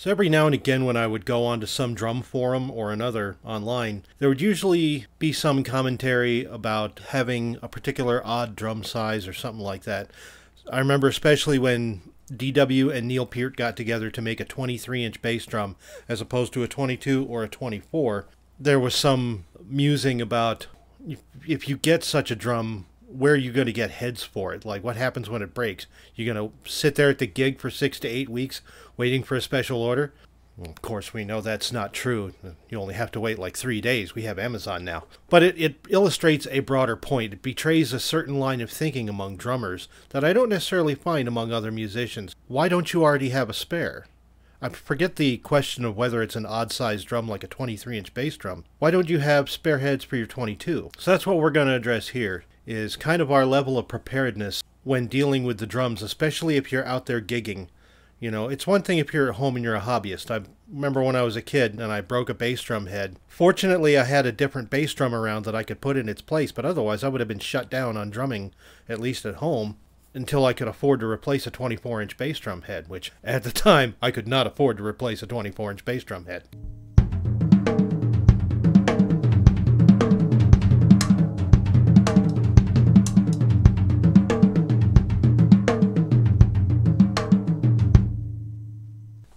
So every now and again when I would go onto some drum forum or another online, there would usually be some commentary about having a particular odd drum size or something like that. I remember especially when DW and Neil Peart got together to make a 23-inch bass drum as opposed to a 22 or a 24. There was some musing about if you get such a drum, where are you going to get heads for it? Like, what happens when it breaks? You're going to sit there at the gig for 6 to 8 weeks waiting for a special order? Well, of course, we know that's not true. You only have to wait like 3 days. We have Amazon now. But it illustrates a broader point. It betrays a certain line of thinking among drummers that I don't necessarily find among other musicians. Why don't you already have a spare? I forget the question of whether it's an odd-sized drum like a 23-inch bass drum. Why don't you have spare heads for your 22? So that's what we're going to address here, is kind of our level of preparedness when dealing with the drums, especially if you're out there gigging. You know, it's one thing if you're at home and you're a hobbyist. I remember when I was a kid and I broke a bass drum head. Fortunately, I had a different bass drum around that I could put in its place, but otherwise I would have been shut down on drumming, at least at home, until I could afford to replace a 24-inch bass drum head, which at the time I could not afford to replace a 24-inch bass drum head.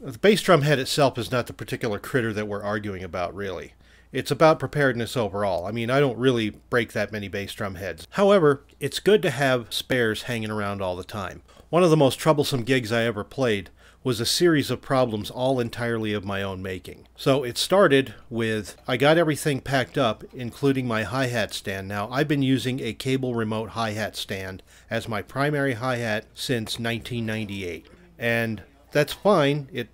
The bass drum head itself is not the particular critter that we're arguing about, really. It's about preparedness overall. I mean, I don't really break that many bass drum heads. However, it's good to have spares hanging around all the time. One of the most troublesome gigs I ever played was a series of problems all entirely of my own making. So it started with, I got everything packed up, including my hi-hat stand. Now, I've been using a cable remote hi-hat stand as my primary hi-hat since 1998. And that's fine. It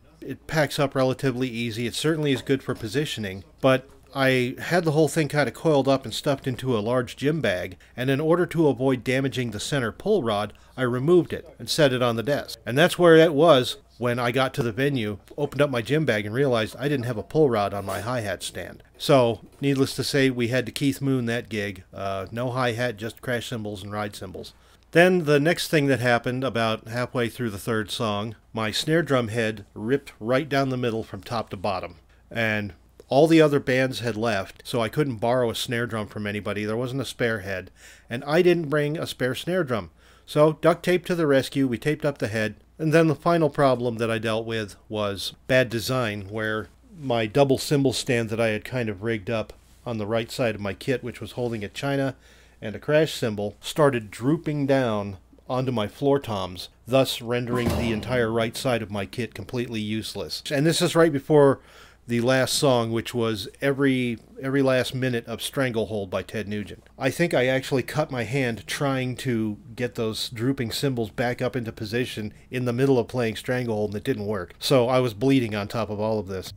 packs up relatively easy. It certainly is good for positioning, but I had the whole thing kind of coiled up and stuffed into a large gym bag, and in order to avoid damaging the center pull rod, I removed it and set it on the desk. And that's where it was when I got to the venue, opened up my gym bag, and realized I didn't have a pull rod on my hi-hat stand. So, needless to say, we had to Keith Moon that gig. No hi-hat, just crash cymbals and ride cymbals. Then the next thing that happened, about halfway through the third song, my snare drum head ripped right down the middle from top to bottom. And all the other bands had left, so I couldn't borrow a snare drum from anybody. There wasn't a spare head, and I didn't bring a spare snare drum. So, duct tape to the rescue, we taped up the head, and then the final problem that I dealt with was bad design, where my double cymbal stand that I had kind of rigged up on the right side of my kit, which was holding a china and a crash cymbal, started drooping down onto my floor toms, thus rendering the entire right side of my kit completely useless. And this is right before the last song, which was every last minute of Stranglehold by Ted Nugent. I think I actually cut my hand trying to get those drooping cymbals back up into position in the middle of playing Stranglehold, and it didn't work. So I was bleeding on top of all of this.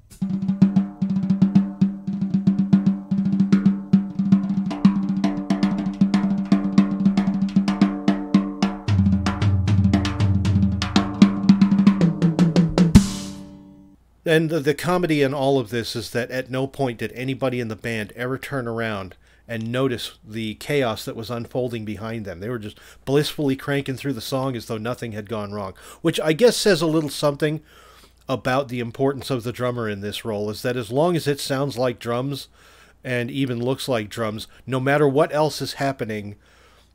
And the comedy in all of this is that at no point did anybody in the band ever turn around and notice the chaos that was unfolding behind them. They were just blissfully cranking through the song as though nothing had gone wrong, which I guess says a little something about the importance of the drummer in this role, is that as long as it sounds like drums and even looks like drums, no matter what else is happening,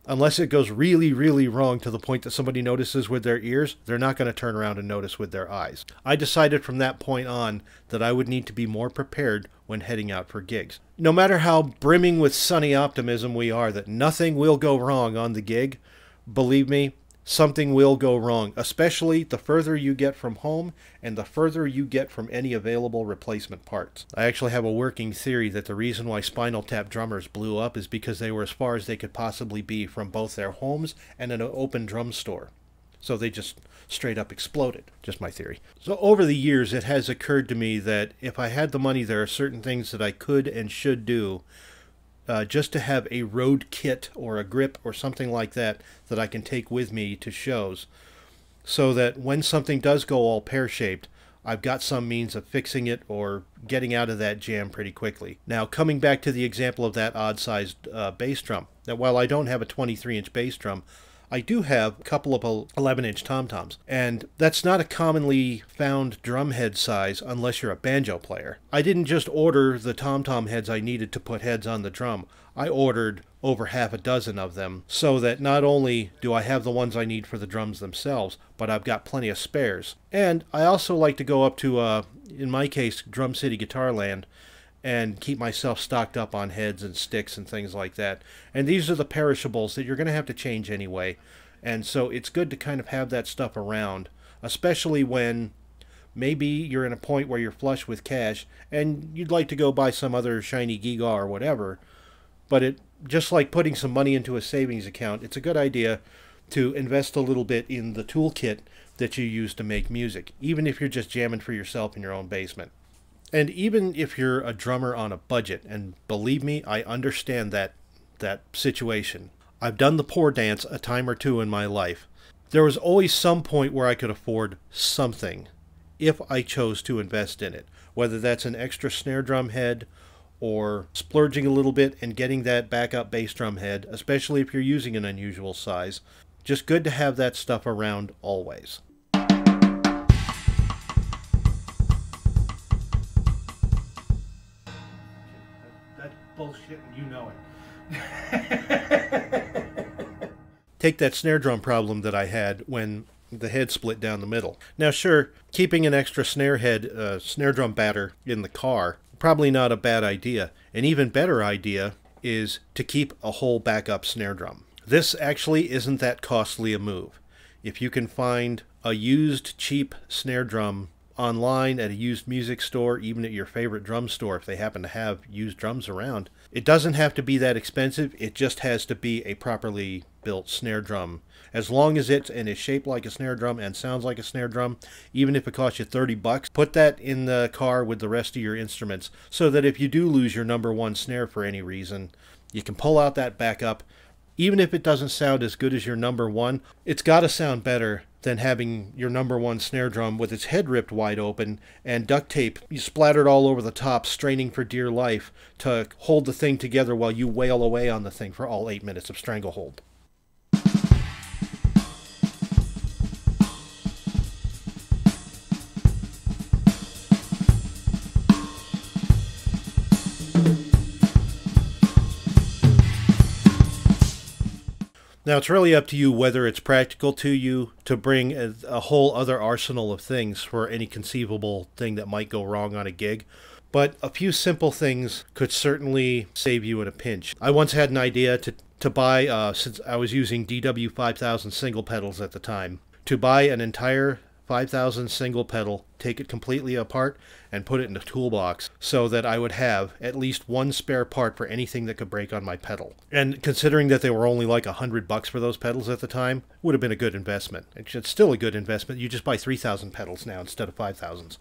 unless it goes really, really wrong to the point that somebody notices with their ears, they're not going to turn around and notice with their eyes. I decided from that point on that I would need to be more prepared when heading out for gigs. No matter how brimming with sunny optimism we are that nothing will go wrong on the gig, believe me, something will go wrong, especially the further you get from home and the further you get from any available replacement parts. I actually have a working theory that the reason why Spinal Tap drummers blew up is because they were as far as they could possibly be from both their homes and an open drum store. So they just straight up exploded. Just my theory. So over the years, it has occurred to me that if I had the money, there are certain things that I could and should do just to have a road kit or a grip or something like that that I can take with me to shows, so that when something does go all pear-shaped, I've got some means of fixing it or getting out of that jam pretty quickly. Now, coming back to the example of that odd-sized bass drum, that while I don't have a 23-inch bass drum, I do have a couple of 11-inch tom-toms, and that's not a commonly found drum head size unless you're a banjo player. I didn't just order the tom-tom heads I needed to put heads on the drum. I ordered over half a dozen of them, so that not only do I have the ones I need for the drums themselves, but I've got plenty of spares. And I also like to go up to, in my case, Drum City Guitar Land, and keep myself stocked up on heads and sticks and things like that. And these are the perishables that you're going to have to change anyway. And so it's good to kind of have that stuff around, especially when maybe you're in a point where you're flush with cash and you'd like to go buy some other shiny gewgaw or whatever. But it just like putting some money into a savings account, it's a good idea to invest a little bit in the toolkit that you use to make music, even if you're just jamming for yourself in your own basement. And even if you're a drummer on a budget, and believe me, I understand that situation. I've done the poor dance a time or two in my life. There was always some point where I could afford something if I chose to invest in it, whether that's an extra snare drum head or splurging a little bit and getting that backup bass drum head, especially if you're using an unusual size. Just good to have that stuff around always. Bullshit and you know it. Take that snare drum problem that I had when the head split down the middle. Now sure, keeping an extra snare drum batter in the car, probably not a bad idea. An even better idea is to keep a whole backup snare drum. This actually isn't that costly a move. If you can find a used cheap snare drum online at a used music store, even at your favorite drum store if they happen to have used drums around. It doesn't have to be that expensive, it just has to be a properly built snare drum. As long as it's and is shaped like a snare drum and sounds like a snare drum, even if it costs you $30, put that in the car with the rest of your instruments so that if you do lose your number one snare for any reason, you can pull out that backup. Even if it doesn't sound as good as your number one, it's got to sound better than having your number one snare drum with its head ripped wide open and duct tape splattered all over the top, straining for dear life to hold the thing together while you wail away on the thing for all 8 minutes of stranglehold. Now, it's really up to you whether it's practical to you to bring a whole other arsenal of things for any conceivable thing that might go wrong on a gig. But a few simple things could certainly save you in a pinch. I once had an idea to buy, since I was using DW 5000 single pedals at the time, to buy an entire 5000 single pedal, take it completely apart, and put it in a toolbox so that I would have at least one spare part for anything that could break on my pedal. And considering that they were only like $100 for those pedals at the time, would have been a good investment. It's still a good investment. You just buy 3,000 pedals now instead of 5,000s.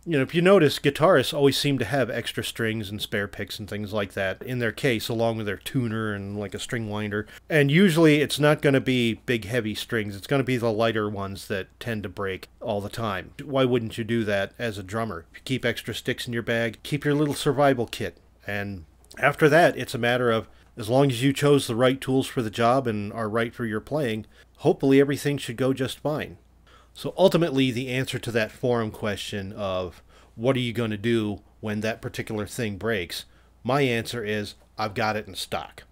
You know, if you notice, guitarists always seem to have extra strings and spare picks and things like that in their case, along with their tuner and like a string winder. And usually it's not going to be big heavy strings. It's going to be the lighter ones that tend to break all the time. Why wouldn't you do that as a drummer? If you keep extra sticks in your bag, keep your little survival kit. And after that, it's a matter of, as long as you chose the right tools for the job and are right for your playing, hopefully everything should go just fine. So ultimately, the answer to that forum question of what are you going to do when that particular thing breaks, my answer is I've got it in stock.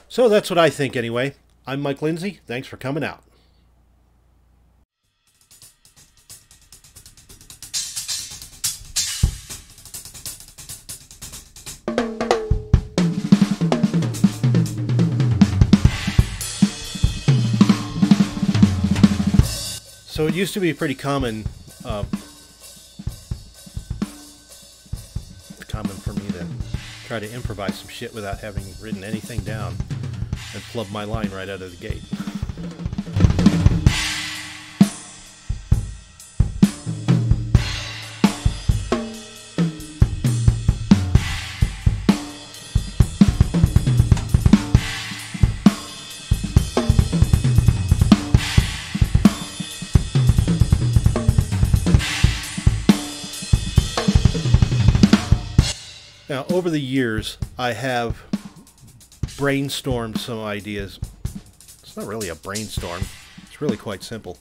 So that's what I think anyway. I'm Mike Lindsay. Thanks for coming out. So it used to be pretty common for me to try to improvise some shit without having written anything down and flub my line right out of the gate. Now, over the years, I have brainstormed some ideas. It's It's not really a brainstorm. It's really quite simple.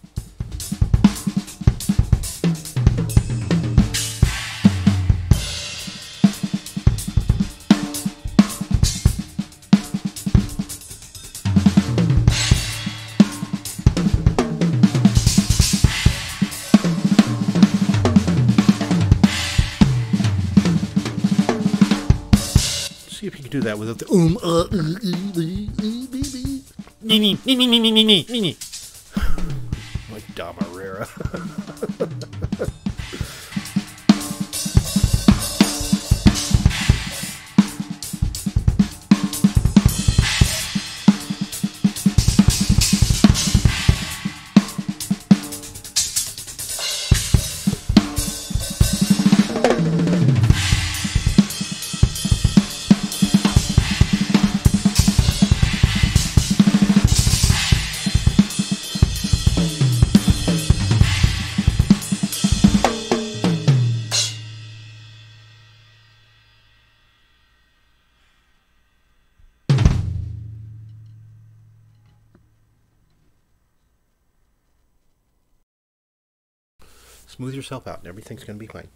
See if you can do that without the like Dom Irrera. Smooth yourself out and everything's going to be fine.